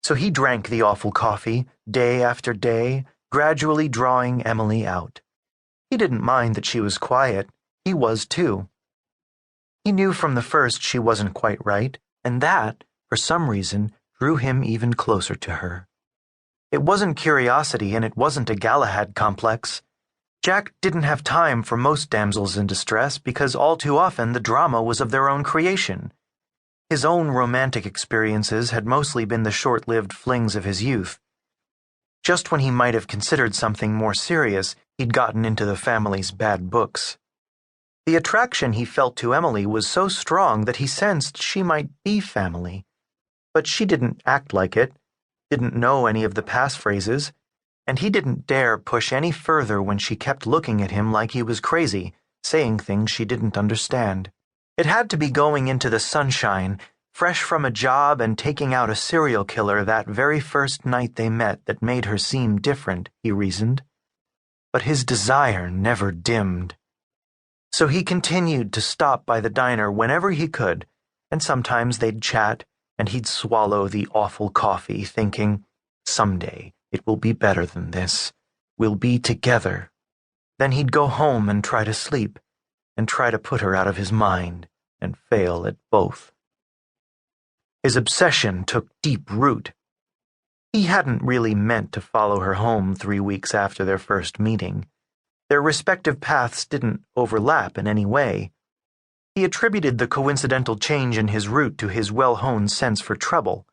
So he drank the awful coffee, day after day, gradually drawing Emily out. He didn't mind that she was quiet. He was too. He knew from the first she wasn't quite right, and that, for some reason, drew him even closer to her. It wasn't curiosity, and it wasn't a Galahad complex. Jack didn't have time for most damsels in distress because all too often the drama was of their own creation. His own romantic experiences had mostly been the short-lived flings of his youth. Just when he might have considered something more serious, he'd gotten into the family's bad books. The attraction he felt to Emily was so strong that he sensed she might be family. But she didn't act like it, didn't know any of the passphrases, and he didn't dare push any further when she kept looking at him like he was crazy, saying things she didn't understand. It had to be going into the sunshine, fresh from a job and taking out a serial killer that very first night they met that made her seem different, he reasoned. But his desire never dimmed. So he continued to stop by the diner whenever he could, and sometimes they'd chat, and he'd swallow the awful coffee, thinking, someday it will be better than this. We'll be together. Then he'd go home and try to sleep, and try to put her out of his mind, and fail at both. His obsession took deep root. He hadn't really meant to follow her home 3 weeks after their first meeting. Their respective paths didn't overlap in any way. He attributed the coincidental change in his route to his well-honed sense for trouble,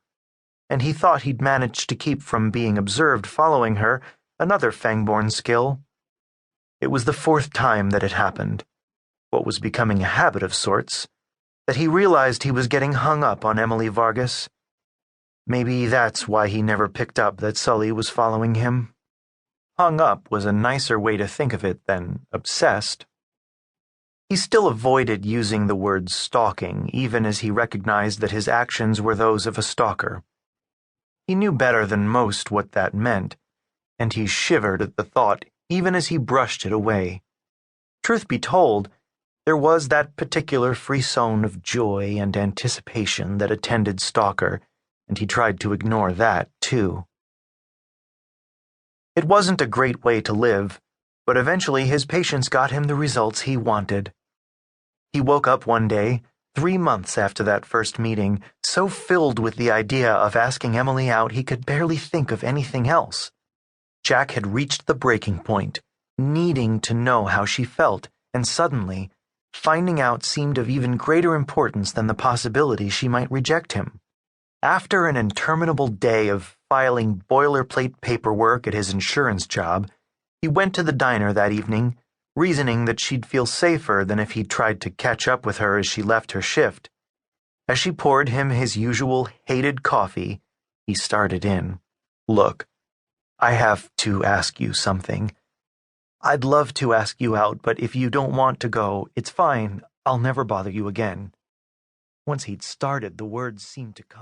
and he thought he'd managed to keep from being observed following her, another Fangborn skill. It was the 4th time that it happened, what was becoming a habit of sorts, that he realized he was getting hung up on Emily Vargas. Maybe that's why he never picked up that Sully was following him. Hung up was a nicer way to think of it than obsessed. He still avoided using the word stalking, even as he recognized that his actions were those of a stalker. He knew better than most what that meant, and he shivered at the thought even as he brushed it away. Truth be told, there was that particular frisson of joy and anticipation that attended Stalker, and he tried to ignore that, too. It wasn't a great way to live, but eventually his patience got him the results he wanted. He woke up one day, 3 months after that first meeting, so filled with the idea of asking Emily out he could barely think of anything else. Jack had reached the breaking point, needing to know how she felt, and suddenly, finding out seemed of even greater importance than the possibility she might reject him. After an interminable day of filing boilerplate paperwork at his insurance job, he went to the diner that evening, reasoning that she'd feel safer than if he'd tried to catch up with her as she left her shift. As she poured him his usual hated coffee, he started in. "Look, I have to ask you something. I'd love to ask you out, but if you don't want to go, it's fine. I'll never bother you again." Once he'd started, the words seemed to come out.